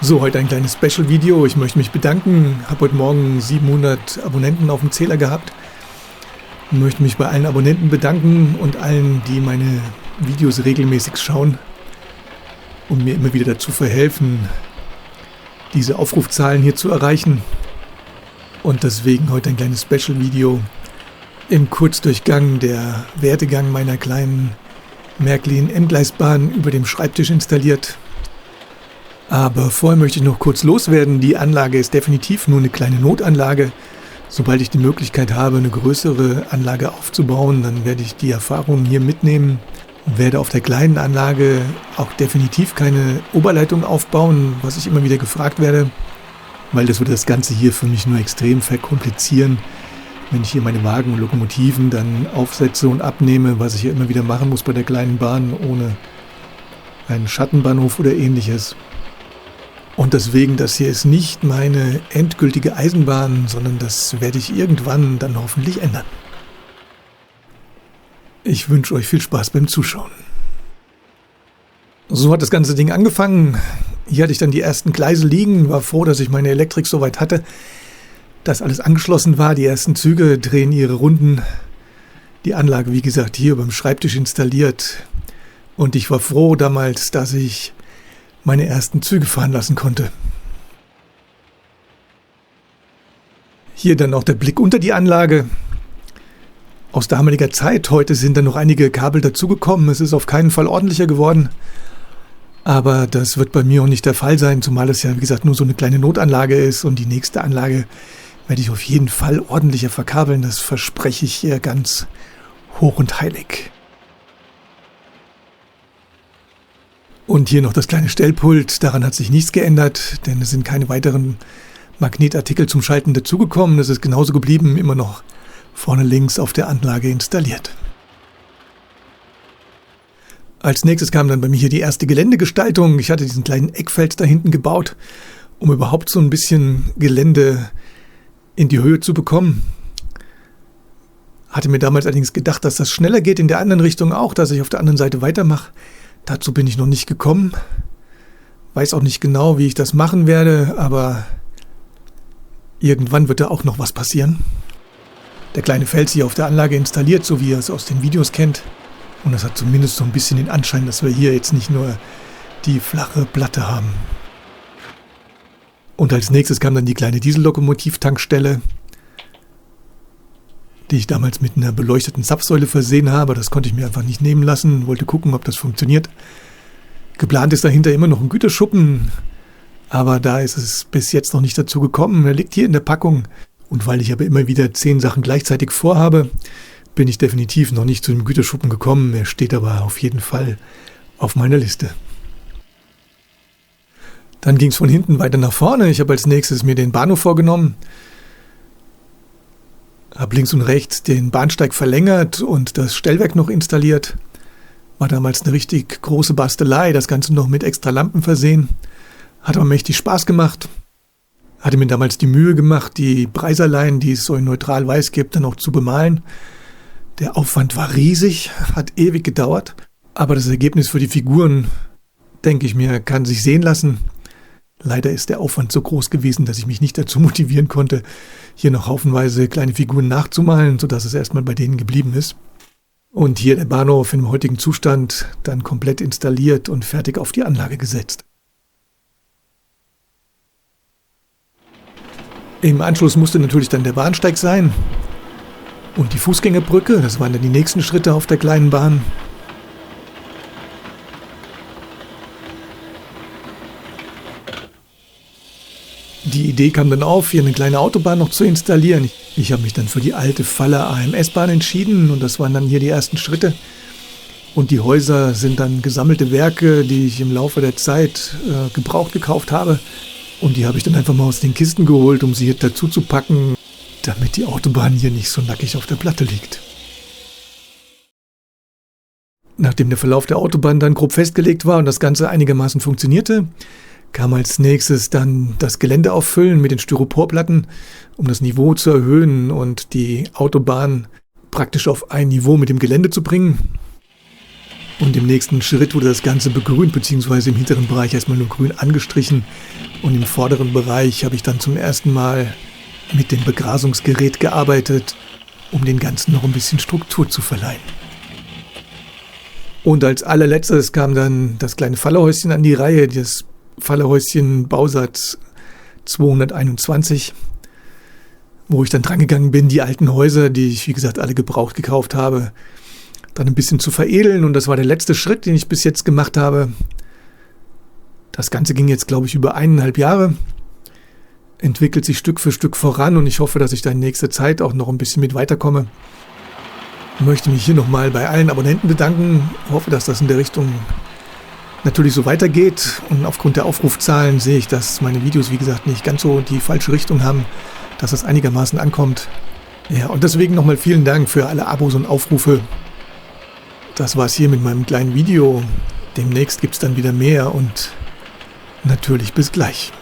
So, heute ein kleines Special-Video. Ich möchte mich bedanken. Ich habe heute Morgen 700 Abonnenten auf dem Zähler gehabt. Ich möchte mich bei allen Abonnenten bedanken und allen, die meine Videos regelmäßig schauen und mir immer wieder dazu verhelfen, diese Aufrufzahlen hier zu erreichen. Und deswegen heute ein kleines Special-Video im Kurzdurchgang der Werdegang meiner kleinen Märklin M-Gleisbahn über dem Schreibtisch installiert. Aber vorher möchte ich noch kurz loswerden. Die Anlage ist definitiv nur eine kleine Notanlage. Sobald ich die Möglichkeit habe, eine größere Anlage aufzubauen, dann werde ich die Erfahrungen hier mitnehmen und werde auf der kleinen Anlage auch definitiv keine Oberleitung aufbauen, was ich immer wieder gefragt werde, weil das würde das Ganze hier für mich nur extrem verkomplizieren, wenn ich hier meine Wagen und Lokomotiven dann aufsetze und abnehme, was ich ja immer wieder machen muss bei der kleinen Bahn, ohne einen Schattenbahnhof oder ähnliches. Und deswegen, das hier ist nicht meine endgültige Eisenbahn, sondern das werde ich irgendwann dann hoffentlich ändern. Ich wünsche euch viel Spaß beim Zuschauen. So hat das ganze Ding angefangen. Hier hatte ich dann die ersten Gleise liegen, war froh, dass ich meine Elektrik soweit hatte, dass alles angeschlossen war. Die ersten Züge drehen ihre Runden. Die Anlage, wie gesagt, hier beim Schreibtisch installiert. Und ich war froh damals, dass ich meine ersten Züge fahren lassen konnte. Hier dann auch der Blick unter die Anlage. Aus damaliger Zeit, heute sind dann noch einige Kabel dazugekommen. Es ist auf keinen Fall ordentlicher geworden. Aber das wird bei mir auch nicht der Fall sein, zumal es ja, wie gesagt, nur so eine kleine Notanlage ist. Und die nächste Anlage werde ich auf jeden Fall ordentlicher verkabeln. Das verspreche ich hier ganz hoch und heilig. Und hier noch das kleine Stellpult, daran hat sich nichts geändert, denn es sind keine weiteren Magnetartikel zum Schalten dazugekommen. Es ist genauso geblieben, immer noch vorne links auf der Anlage installiert. Als nächstes kam dann bei mir hier die erste Geländegestaltung. Ich hatte diesen kleinen Eckfeld da hinten gebaut, um überhaupt so ein bisschen Gelände in die Höhe zu bekommen. Hatte mir damals allerdings gedacht, dass das schneller geht in der anderen Richtung auch, dass ich auf der anderen Seite weitermache. Dazu bin ich noch nicht gekommen. Weiß auch nicht genau, wie ich das machen werde, aber irgendwann wird da auch noch was passieren. Der kleine Fels hier auf der Anlage installiert, so wie ihr es aus den Videos kennt. Und das hat zumindest so ein bisschen den Anschein, dass wir hier jetzt nicht nur die flache Platte haben. Und als nächstes kam dann die kleine Diesellokomotivtankstelle, die ich damals mit einer beleuchteten Zapfsäule versehen habe. Das konnte ich mir einfach nicht nehmen lassen, wollte gucken, ob das funktioniert. Geplant ist dahinter immer noch ein Güterschuppen, aber da ist es bis jetzt noch nicht dazu gekommen. Er liegt hier in der Packung. Und weil ich aber immer wieder 10 Sachen gleichzeitig vorhabe, bin ich definitiv noch nicht zu dem Güterschuppen gekommen. Er steht aber auf jeden Fall auf meiner Liste. Dann ging es von hinten weiter nach vorne. Ich habe als nächstes mir den Bahnhof vorgenommen. Habe links und rechts den Bahnsteig verlängert und das Stellwerk noch installiert. War damals eine richtig große Bastelei, das Ganze noch mit extra Lampen versehen. Hat aber mächtig Spaß gemacht. Hatte mir damals die Mühe gemacht, die Preiserlein, die es so in neutral weiß gibt, dann auch zu bemalen. Der Aufwand war riesig, hat ewig gedauert. Aber das Ergebnis für die Figuren, denke ich mir, kann sich sehen lassen. Leider ist der Aufwand so groß gewesen, dass ich mich nicht dazu motivieren konnte, hier noch haufenweise kleine Figuren nachzumalen, sodass es erstmal bei denen geblieben ist. Und hier der Bahnhof im heutigen Zustand, dann komplett installiert und fertig auf die Anlage gesetzt. Im Anschluss musste natürlich dann der Bahnsteig sein und die Fußgängerbrücke, das waren dann die nächsten Schritte auf der kleinen Bahn. Die Idee kam dann auf, hier eine kleine Autobahn noch zu installieren. Ich habe mich dann für die alte Faller AMS-Bahn entschieden und das waren dann hier die ersten Schritte. Und die Häuser sind dann gesammelte Werke, die ich im Laufe der Zeit gebraucht gekauft habe. Und die habe ich dann einfach mal aus den Kisten geholt, um sie hier dazu zu packen, damit die Autobahn hier nicht so nackig auf der Platte liegt. Nachdem der Verlauf der Autobahn dann grob festgelegt war und das Ganze einigermaßen funktionierte, kam als nächstes dann das Gelände auffüllen mit den Styroporplatten, um das Niveau zu erhöhen und die Autobahn praktisch auf ein Niveau mit dem Gelände zu bringen. Und im nächsten Schritt wurde das Ganze begrünt, beziehungsweise im hinteren Bereich erstmal nur grün angestrichen. Und im vorderen Bereich habe ich dann zum ersten Mal mit dem Begrasungsgerät gearbeitet, um den Ganzen noch ein bisschen Struktur zu verleihen. Und als allerletztes kam dann das kleine Fallerhäuschen an die Reihe, das Fallerhäuschen Bausatz 221, wo ich dann dran gegangen bin, die alten Häuser, die ich, wie gesagt, alle gebraucht gekauft habe, dann ein bisschen zu veredeln. Und das war der letzte Schritt, den ich bis jetzt gemacht habe. Das Ganze ging jetzt, glaube ich, über 1,5 Jahre. Entwickelt sich Stück für Stück voran und ich hoffe, dass ich da in nächster Zeit auch noch ein bisschen mit weiterkomme. Ich möchte mich hier nochmal bei allen Abonnenten bedanken. Ich hoffe, dass das in der Richtung natürlich so weitergeht. Und aufgrund der Aufrufzahlen sehe ich, dass meine Videos, wie gesagt, nicht ganz so die falsche Richtung haben, dass das einigermaßen ankommt. Ja, und deswegen nochmal vielen Dank für alle Abos und Aufrufe. Das war's hier mit meinem kleinen Video. Demnächst gibt's dann wieder mehr und natürlich bis gleich.